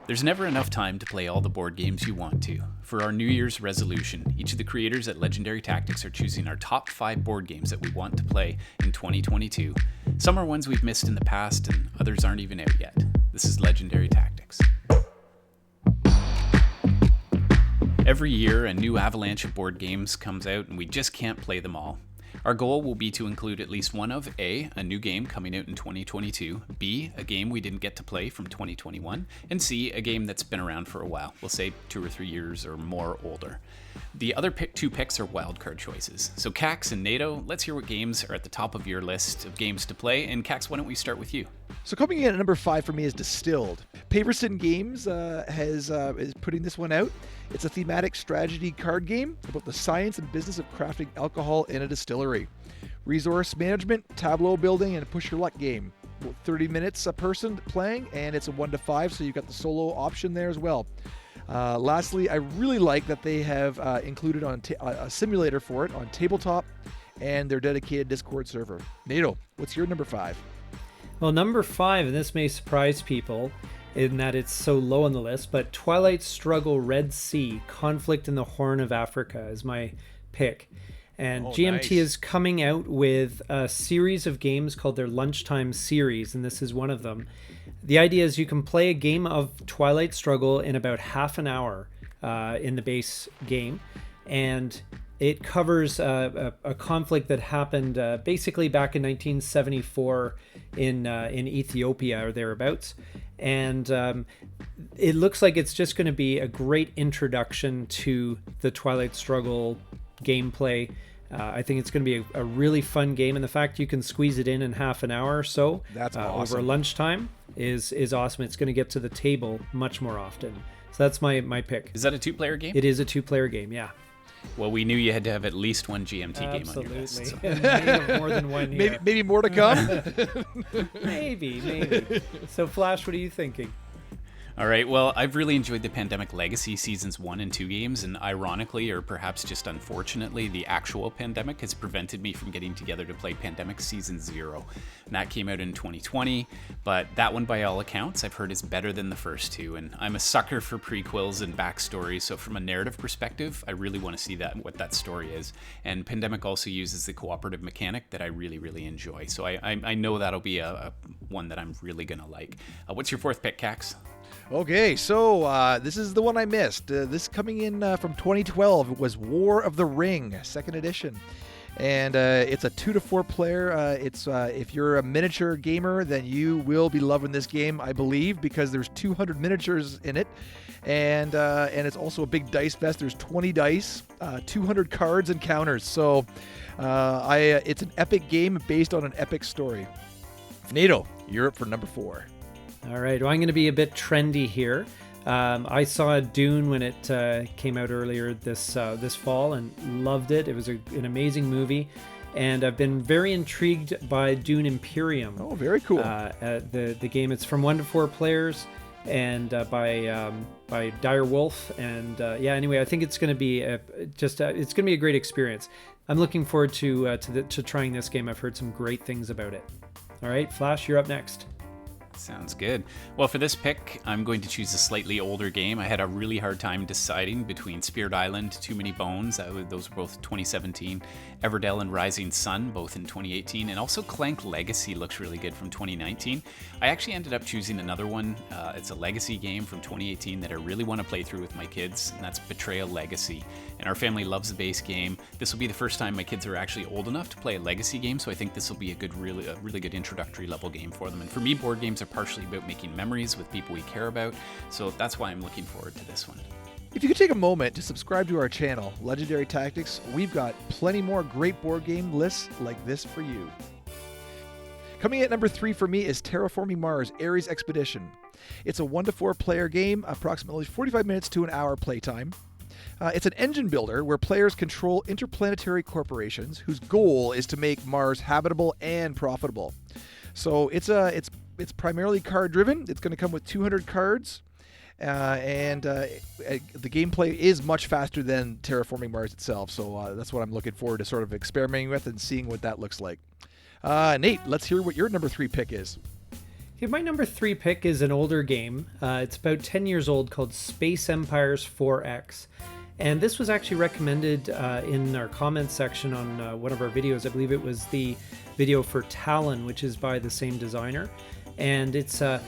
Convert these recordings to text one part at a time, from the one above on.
There's never enough time to play all the board games you want to. For our New Year's resolution, each of the creators at Legendary Tactics are choosing our top 5 board games that we want to play in 2022. Some are ones we've missed in the past, and others aren't even out yet. This is Legendary Tactics. Every year, a new avalanche of board games comes out, and we just can't play them all. Our goal will be to include at least one of A, a new game coming out in 2022, B, a game we didn't get to play from 2021, and C, a game that's been around for a while, we'll say 2 or 3 years or more older. The other 2 picks are wildcard choices. So Cax and Nato, let's hear what games are at the top of your list of games to play, and Cax, why don't we start with you? So coming in at number 5 for me is Distilled. Paverson Games is putting this one out. It's a thematic strategy card game about the science and business of crafting alcohol in a distillery. Resource management, tableau building, and a push your luck game. About 30 minutes a person playing, and it's a 1 to 5, so you've got the solo option there as well. Lastly, I really like that they have included on a simulator for it on tabletop and their dedicated Discord server. Nato, what's your number 5? Well, number 5, and this may surprise people in that it's so low on the list, but Twilight Struggle Red Sea, Conflict in the Horn of Africa is my pick. And GMT is coming out with a series of games called their Lunchtime series, and this is one of them. The idea is you can play a game of Twilight Struggle in about half an hour in the base game, and it covers a conflict that happened basically back in 1974 in Ethiopia or thereabouts. And it looks like it's just going to be a great introduction to the Twilight Struggle gameplay. I think it's going to be a really fun game, and the fact you can squeeze it in half an hour or so over lunchtime is awesome. It's going to get to the table much more often. So that's my pick. Is that a 2-player game? It is a 2-player game, yeah. Well, we knew you had to have at least one GMT game on your list. Absolutely. Maybe more than one here. Maybe more to come? Maybe. So, Flash, what are you thinking? All right, well, I've really enjoyed the Pandemic Legacy Seasons 1 and 2 games, and ironically, or perhaps just unfortunately, the actual pandemic has prevented me from getting together to play Pandemic Season 0. And that came out in 2020, but that one, by all accounts, I've heard is better than the first 2, and I'm a sucker for prequels and backstories, so from a narrative perspective, I really want to see what that story is. And Pandemic also uses the cooperative mechanic that I really, really enjoy, so I know that'll be a one that I'm really going to like. What's your 4th pick, Cax? Okay, so this is the one I missed. This coming in from 2012 was War of the Ring, 2nd edition. And it's a 2 to 4 player. If you're a miniature gamer, then you will be loving this game, I believe, because there's 200 miniatures in it. And it's also a big dice fest. There's 20 dice, 200 cards and counters. So it's an epic game based on an epic story. Nato, you're up for number 4. All right, well, I'm going to be a bit trendy here. I saw Dune when it came out earlier this fall and loved it. It was an amazing movie, and I've been very intrigued by Dune Imperium. Oh, very cool. The game, it's from 1 to 4 players, and by Dire Wolf, and anyway, I think it's going to be it's going to be a great experience. I'm looking forward to trying this game. I've heard some great things about it. All right, Flash, you're up next. Sounds good. Well, for this pick, I'm going to choose a slightly older game. I had a really hard time deciding between Spirit Island, Too Many Bones, those were both 2017, Everdell and Rising Sun, both in 2018, and also Clank Legacy looks really good from 2019. I actually ended up choosing another one. It's a legacy game from 2018 that I really want to play through with my kids, and that's Betrayal Legacy. And our family loves the base game. This will be the first time my kids are actually old enough to play a legacy game, so I think this will be a really good introductory level game for them. And for me, board games are partially about making memories with people we care about, so that's why I'm looking forward to this one. If you could take a moment to subscribe to our channel, Legendary Tactics, we've got plenty more great board game lists like this for you. Coming at number 3 for me is Terraforming Mars Ares Expedition. It's a 1 to 4 player game, approximately 45 minutes to an hour playtime. It's an engine builder where players control interplanetary corporations whose goal is to make Mars habitable and profitable. So it's primarily card driven. It's going to come with 200 cards, and the gameplay is much faster than Terraforming Mars itself. So that's what I'm looking forward to sort of experimenting with and seeing what that looks like. Nate, let's hear what your number 3 pick is. Okay, my number 3 pick is an older game. It's about 10 years old, called Space Empires 4X. And this was actually recommended in our comments section on one of our videos. I believe it was the video for Talon, which is by the same designer. And it's a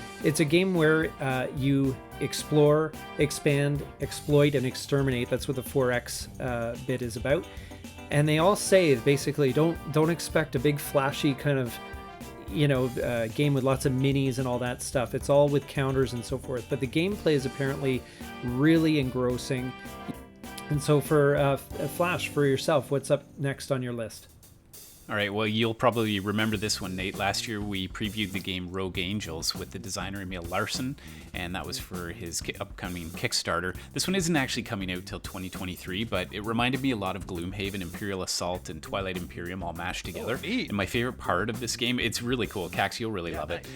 game where you explore, expand, exploit, and exterminate. That's what the 4X bit is about. And they all say basically don't expect a big flashy kind of game with lots of minis and all that stuff. It's all with counters and so forth. But the gameplay is apparently really engrossing. And so for Flash, for yourself, what's up next on your list? All right, well, you'll probably remember this one, Nate. Last year, we previewed the game Rogue Angels with the designer Emil Larson, and that was for his upcoming Kickstarter. This one isn't actually coming out till 2023, but it reminded me a lot of Gloomhaven, Imperial Assault, and Twilight Imperium all mashed together. And my favorite part of this game, it's really cool. Cax, you'll really love it.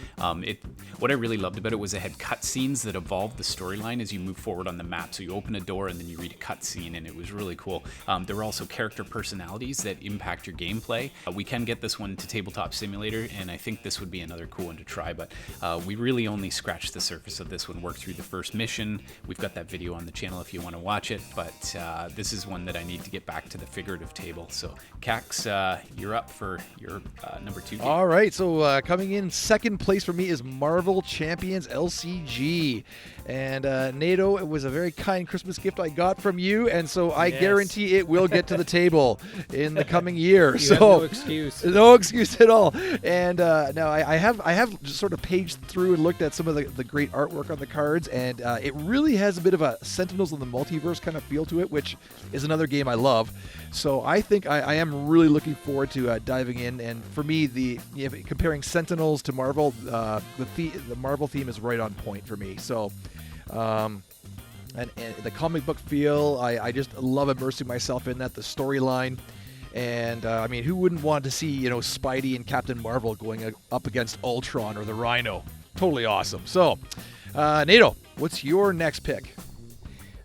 What I really loved about it was it had cutscenes that evolved the storyline as you move forward on the map. So you open a door and then you read a cutscene, and it was really cool. There were also character personalities that impact your gameplay. We can get this one to Tabletop Simulator, and I think this would be another cool one to try, but we really only scratched the surface of this one, worked through the first mission. We've got that video on the channel if you want to watch it, but this is one that I need to get back to the figurative table. So, Cax, you're up for your number 2 game. All right, so coming in second place for me is Marvel Champions LCG. And Nato, it was a very kind Christmas gift I got from you, and so I guarantee it will get to the table in the coming year. You have no excuse. No excuse at all. And now I have just sort of paged through and looked at some of the great artwork on the cards, and it really has a bit of a Sentinels of the Multiverse kind of feel to it, which is another game I love. So I think I am really looking forward to diving in. And for me, comparing Sentinels to Marvel, the Marvel theme is right on point for me. So. And the comic book feel, I just love immersing myself in that, the storyline. And, I mean, who wouldn't want to see, Spidey and Captain Marvel going up against Ultron or the Rhino? Totally awesome. So, Nato, what's your next pick?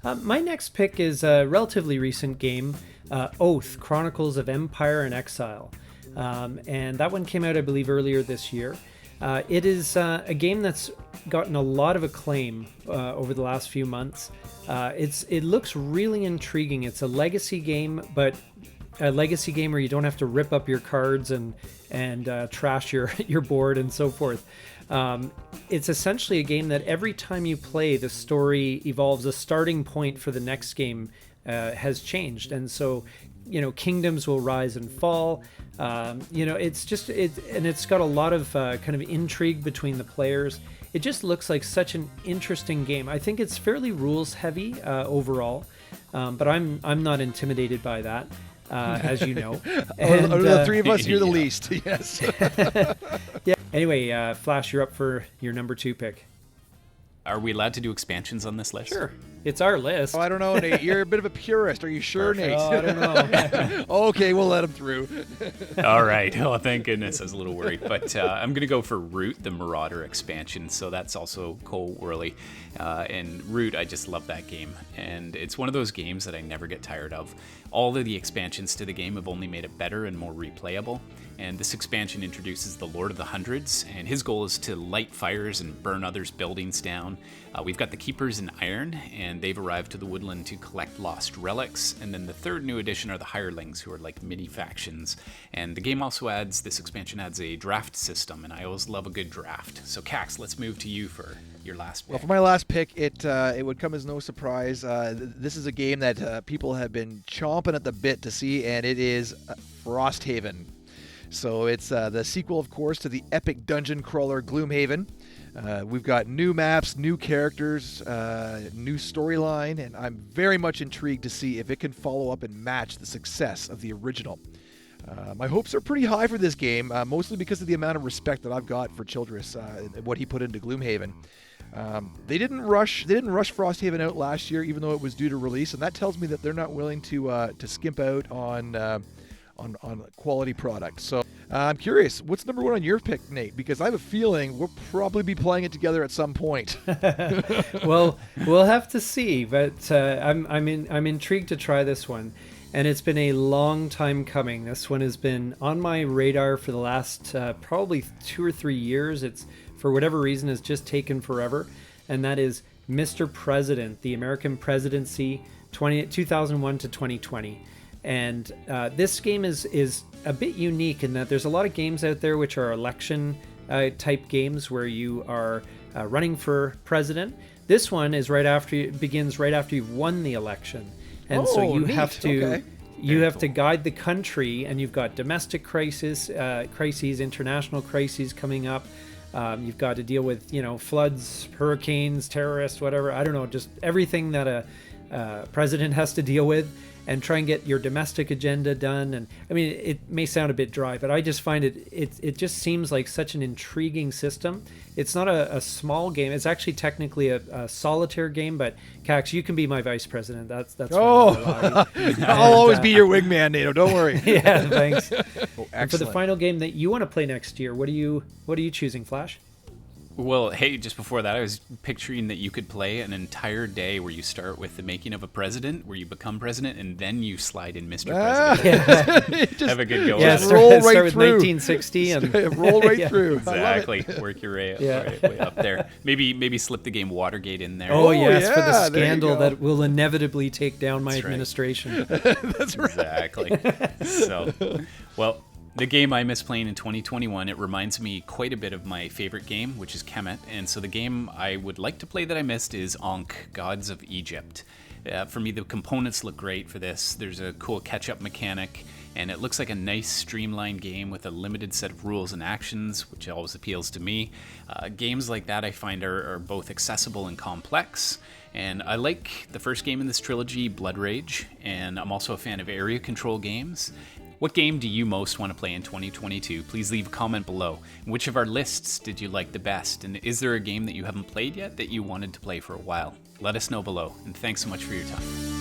My next pick is a relatively recent game, Oath, Chronicles of Empire and Exile. And that one came out, I believe, earlier this year. It is a game that's gotten a lot of acclaim over the last few months. It looks really intriguing. It's a legacy game, but a legacy game where you don't have to rip up your cards and trash your board and so forth. It's essentially a game that every time you play, the story evolves. A starting point for the next game has changed, and so kingdoms will rise and fall. It's just and it's got a lot of kind of intrigue between the players. It just looks like such an interesting game. I think it's fairly rules heavy overall, but I'm not intimidated by that. As you know, and, the three of us, you're the least. Yes. Yeah. Anyway, Flash, you're up for your number 2 pick. Are we allowed to do expansions on this list? Sure. It's our list. Oh, I don't know, Nate. You're a bit of a purist. Are you sure, Perfect. Nate? Oh, I don't know. Okay, we'll let him through. All right. Oh, thank goodness. I was a little worried. But I'm going to go for Root, the Marauder expansion. So that's also Cole Worley. And Root, I just love that game. And it's one of those games that I never get tired of. All of the expansions to the game have only made it better and more replayable. And this expansion introduces the Lord of the Hundreds, and his goal is to light fires and burn others' buildings down. We've got the Keepers in Iron, and they've arrived to the woodland to collect lost relics. And then the third new addition are the Hirelings, who are like mini factions. And the game also this expansion adds a draft system, and I always love a good draft. So Cax, let's move to you for your last pick. Well, for my last pick, it would come as no surprise. This is a game that people have been chomping at the bit to see, and it is Frosthaven. So it's the sequel, of course, to the epic dungeon crawler Gloomhaven. We've got new maps, new characters, new storyline, and I'm very much intrigued to see if it can follow up and match the success of the original. My hopes are pretty high for this game, mostly because of the amount of respect that I've got for Childress and what he put into Gloomhaven. They didn't rush Frosthaven out last year, even though it was due to release, and that tells me that they're not willing to skimp out on quality product. So I'm curious, what's number 1 on your pick, Nate? Because I have a feeling we'll probably be playing it together at some point. Well, we'll have to see, but I'm intrigued to try this one. And it's been a long time coming. This one has been on my radar for the last probably 2 or 3 years. It's for whatever reason has just taken forever, and that is Mr. President, the American presidency 2001 to 2020. And this game is a bit unique in that there's a lot of games out there which are election type games where you are running for president. This one is begins right after you've won the election, and so you neat. have to Okay. you have to guide the country, and you've got domestic crises, international crises coming up. You've got to deal with floods, hurricanes, terrorists, whatever. I don't know, just everything that a president has to deal with, and try and get your domestic agenda done. And I mean, it may sound a bit dry, but I just find it just seems like such an intriguing system. It's not a small game. It's actually technically a solitaire game, but Cax, you can be my vice president. That's I'll always be your wingman, Nato. Don't worry. Yeah, thanks. Oh, And for the final game that you want to play next year, what are you choosing, Flash? Well, hey, just before that, I was picturing that you could play an entire day where you start with the making of a president, where you become president, and then you slide in Mr. President. Just Have a good go. Yeah, with it. roll right start with through. 1960 and roll right Yeah. through. Exactly. Work your way, way up there. Maybe slip the game Watergate in there. Oh, yes, for yeah, the there you scandal go. that will inevitably take down my That's right. administration. That's right. Exactly. So, well, the game I miss playing in 2021, it reminds me quite a bit of my favorite game, which is Kemet. And so the game I would like to play that I missed is Ankh, Gods of Egypt. For me, the components look great for this. There's a cool catch-up mechanic, and it looks like a nice streamlined game with a limited set of rules and actions, which always appeals to me. Games like that I find are both accessible and complex. And I like the first game in this trilogy, Blood Rage, and I'm also a fan of area control games. What game do you most want to play in 2022? Please leave a comment below. Which of our lists did you like the best? And is there a game that you haven't played yet that you wanted to play for a while? Let us know below, and thanks so much for your time.